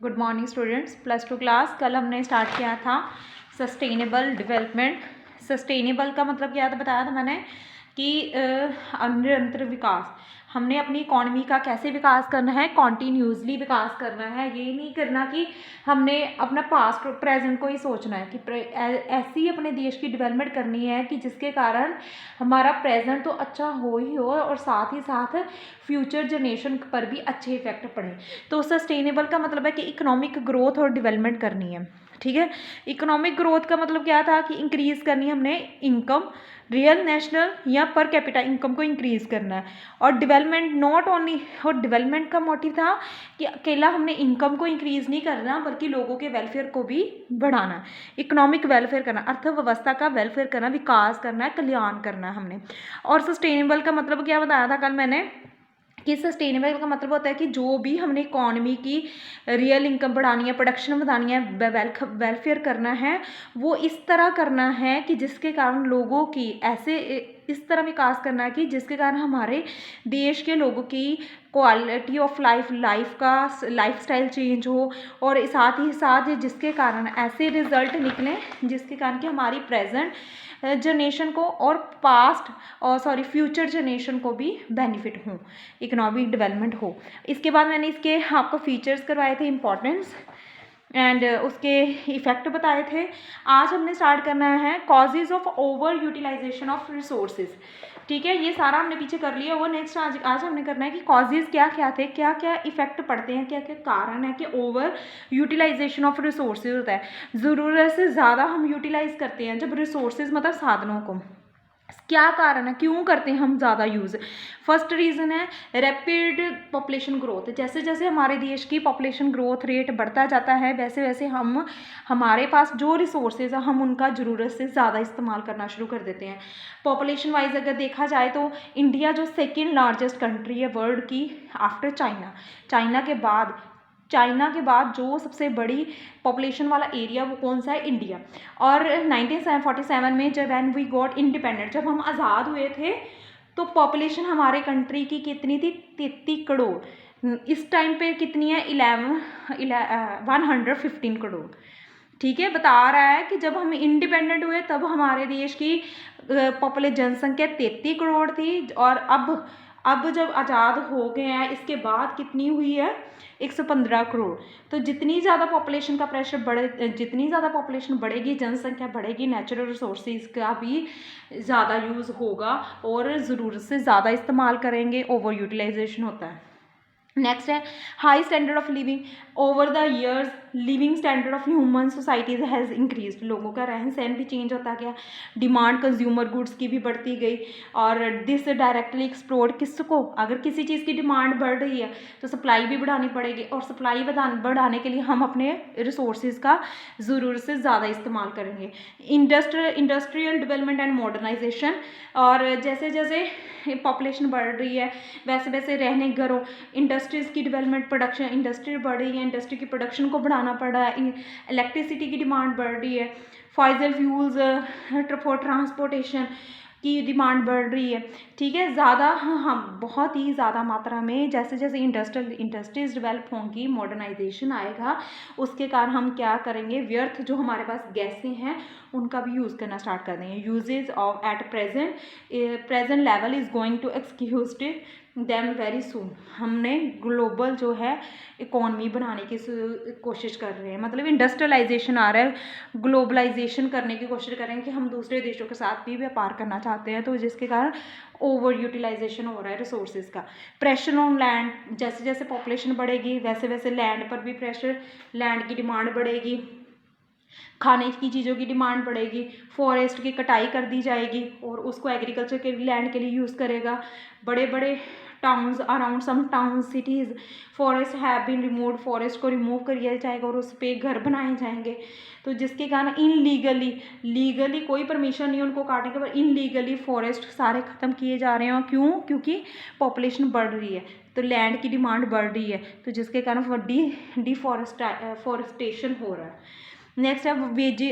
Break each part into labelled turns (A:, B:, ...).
A: Good morning students. Plus two class कल हमने start किया था सस्टेनेबल डेवलपमेंट। सस्टेनेबल का मतलब क्या था बताया था मैंने कि निरंतर विकास। हमने अपनी इकॉनमी का कैसे विकास करना है, कॉन्टीन्यूसली विकास करना है। ये नहीं करना कि हमने अपना पास्ट प्रेजेंट को ही सोचना है कि ऐसी अपने देश की डेवलपमेंट करनी है कि जिसके कारण हमारा प्रेजेंट तो अच्छा हो ही हो और साथ ही साथ फ्यूचर जनरेशन पर भी अच्छे इफेक्ट पड़े। तो सस्टेनेबल का मतलब है कि इकोनॉमिक ग्रोथ और डेवलपमेंट करनी है। ठीक है, इकोनॉमिक ग्रोथ का मतलब क्या था कि इंक्रीज़ करनी है हमने इनकम, रियल नेशनल या पर कैपिटा इनकम को इंक्रीज़ करना है। और डेवलपमेंट नॉट ओनली, और डेवलपमेंट का मोटिव था कि अकेला हमने इनकम को इंक्रीज़ नहीं करना बल्कि लोगों के वेलफेयर को भी बढ़ाना है। इकोनॉमिक वेलफेयर करना, अर्थव्यवस्था का वेलफेयर करना, विकास करना है, कल्याण करना है हमने। और सस्टेनेबल का मतलब क्या बताया था कल मैंने कि सस्टेनेबल का मतलब होता है कि जो भी हमने इकॉनमी की रियल इनकम बढ़ानी है, प्रोडक्शन बढ़ानी है, वेलफेयर करना है, वो इस तरह करना है कि जिसके कारण लोगों की ऐसे इस तरह विकास करना है कि जिसके कारण हमारे देश के लोगों की क्वालिटी ऑफ लाइफ का लाइफस्टाइल चेंज हो और साथ ही साथ जिसके कारण ऐसे रिजल्ट निकलें जिसके कारण कि हमारी प्रेजेंट जनरेशन को और पास्ट और फ्यूचर जनरेशन को भी बेनिफिट हो, इकोनॉमिक डेवलपमेंट हो। इसके बाद मैंने इसके आपको फीचर्स करवाए थे, इंपॉर्टेंस एंड उसके इफ़ेक्ट बताए थे। आज हमने स्टार्ट करना है causes of over utilisation of resources. ठीक है, ये सारा हमने पीछे कर लिया। वो नेक्स्ट आज हमने करना है कि कॉजेज़ क्या क्या थे, क्या क्या इफेक्ट पड़ते हैं, क्या क्या कारण है कि ओवर यूटिलाइजेशन ऑफ रिसोर्सेज होता है। ज़रूरत से ज़्यादा हम यूटिलाइज करते हैं जब रिसोर्सेज मतलब साधनों को। क्या कारण है, क्यों करते हैं हम ज़्यादा यूज़। फर्स्ट रीज़न है रैपिड पॉपुलेशन ग्रोथ। जैसे जैसे हमारे देश की पॉपुलेशन ग्रोथ रेट बढ़ता जाता है वैसे वैसे हमारे पास जो रिसोर्सेज है हम उनका ज़रूरत से ज़्यादा इस्तेमाल करना शुरू कर देते हैं। पॉपुलेशन वाइज अगर देखा जाए तो इंडिया जो सेकेंड लार्जेस्ट कंट्री है वर्ल्ड की आफ्टर चाइना के बाद जो सबसे बड़ी पॉपुलेशन वाला एरिया वो कौन सा है, इंडिया। और 1947 में जब व्हेन वी गॉट इंडिपेंडेंट, जब हम आज़ाद हुए थे तो पॉपुलेशन हमारे कंट्री की कितनी थी, 33 करोड़। इस टाइम पे कितनी है, 115 करोड़। ठीक है, बता रहा है कि जब हम इंडिपेंडेंट हुए तब हमारे देश की पॉपुलेशन जनसंख्या 33 करोड़ थी और अब जब आज़ाद हो गए हैं इसके बाद कितनी हुई है, 115 करोड़। तो जितनी ज़्यादा पॉपुलेशन का प्रेशर जितनी ज़्यादा पॉपुलेशन बढ़ेगी, जनसंख्या बढ़ेगी, नेचुरल रिसोर्सेज का भी ज़्यादा यूज़ होगा और ज़रूरत से ज़्यादा इस्तेमाल करेंगे, ओवर यूटिलाइजेशन होता है। नेक्स्ट है high standard of living. Over the years living standard of human societies has increase. लोगों का रहन सहन भी चेंज होता गया, डिमांड कंज्यूमर गुड्स की भी बढ़ती गई और दिस डायरेक्टली एक्सप्लोर्ड किसको, अगर किसी चीज़ की डिमांड बढ़ रही है तो सप्लाई भी बढ़ानी पड़ेगी और सप्लाई बढ़ाने के लिए हम अपने रिसोर्सेज का ज़रूरत से ज़्यादा इस्तेमाल करेंगे। Industrial development and modernisation. और जैसे जैसे पॉपुलेशन बढ़ रही है वैसे वैसे रहने घरों, इंडस्ट्रीज़ की डेवलपमेंट, प्रोडक्शन, इंडस्ट्री बढ़ रही है, इंडस्ट्री की प्रोडक्शन को बढ़ाना पड़ रहा है, इलेक्ट्रिसिटी की डिमांड बढ़ रही है, फॉसिल फ्यूल्स फॉर ट्रांसपोर्टेशन की डिमांड बढ़ रही है। ठीक है, ज़्यादा हम बहुत ही ज़्यादा मात्रा में जैसे जैसे इंडस्ट्रीज डेवलप होंगी, मॉडर्नाइजेशन आएगा, उसके कारण हम क्या करेंगे, व्यर्थ जो हमारे पास गैसें हैं उनका भी यूज़ करना स्टार्ट कर देंगे। Uses of at present level is going to excuse them very soon. हमने ग्लोबल जो है इकॉनमी बनाने की कोशिश कर रहे हैं, मतलब इंडस्ट्रियलाइजेशन आ रहा है, ग्लोबलाइजेशन करने की कोशिश कर रहे हैं कि हम दूसरे देशों के साथ भी व्यापार करना चाहते हैं, तो जिसके कारण ओवर यूटिलाइजेशन हो रहा है रिसोर्सेज का। प्रेशर ऑन लैंड, जैसे जैसे पॉपुलेशन बढ़ेगी वैसे वैसे लैंड पर भी प्रेशर, लैंड की डिमांड बढ़ेगी, खाने की चीज़ों की डिमांड बढ़ेगी, फॉरेस्ट की कटाई कर दी जाएगी और उसको एग्रीकल्चर के लैंड के लिए यूज़ करेगा। बड़े बड़े towns, around some town cities forest have been removed, forest को रिमूव कर दिया जाएगा और उस पर घर बनाए जाएंगे। तो जिसके कारण लीगली कोई परमिशन नहीं उनको काटने के, पर इनलीगली फॉरेस्ट सारे ख़त्म किए जा रहे हैं। क्यों? क्योंकि पॉपुलेशन बढ़ रही है तो लैंड की डिमांड बढ़ रही है, तो जिसके कारण डिफॉरेस्टेशन हो रहा है। नेक्स्ट है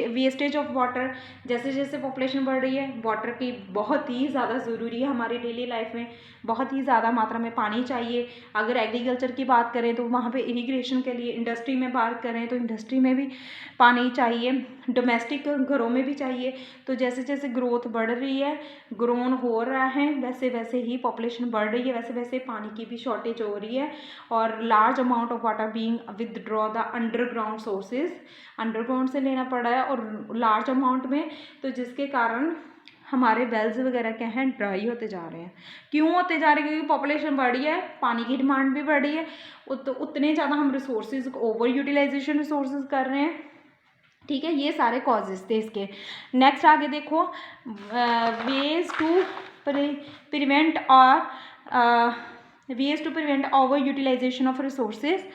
A: वेस्टेज ऑफ वाटर। जैसे जैसे पॉपुलेशन बढ़ रही है, वाटर की बहुत ही ज़्यादा ज़रूरी है हमारी डेली लाइफ में, बहुत ही ज़्यादा मात्रा में पानी चाहिए। अगर एग्रीकल्चर की बात करें तो वहाँ पे इरिगेशन के लिए, इंडस्ट्री में बात करें तो इंडस्ट्री में भी पानी चाहिए, डोमेस्टिक घरों में भी चाहिए। तो जैसे जैसे ग्रोथ बढ़ रही है, ग्रोन हो रहा है, वैसे वैसे ही पॉपुलेशन बढ़ रही है, वैसे वैसे पानी की भी शॉर्टेज हो रही है। और large amount of water being withdraw the underground sources, underground से लेना पड़ रहा है और लार्ज अमाउंट में, तो जिसके कारण हमारे वेल्स वगैरह क्या हैं, ड्राई होते जा रहे हैं। क्यों होते जा रहे हैं? क्योंकि पॉपुलेशन बढ़ रही है, पानी की डिमांड भी बढ़ रही है, उतने ज़्यादा हम रिसोर्सेज ओवर यूटिलाइजेशन रिसोर्सेज कर रहे हैं। ठीक है, ये सारे कॉजेज थे इसके। नेक्स्ट आगे देखो, वेज टू प्रिवेंट और ways to prevent over utilisation of resources.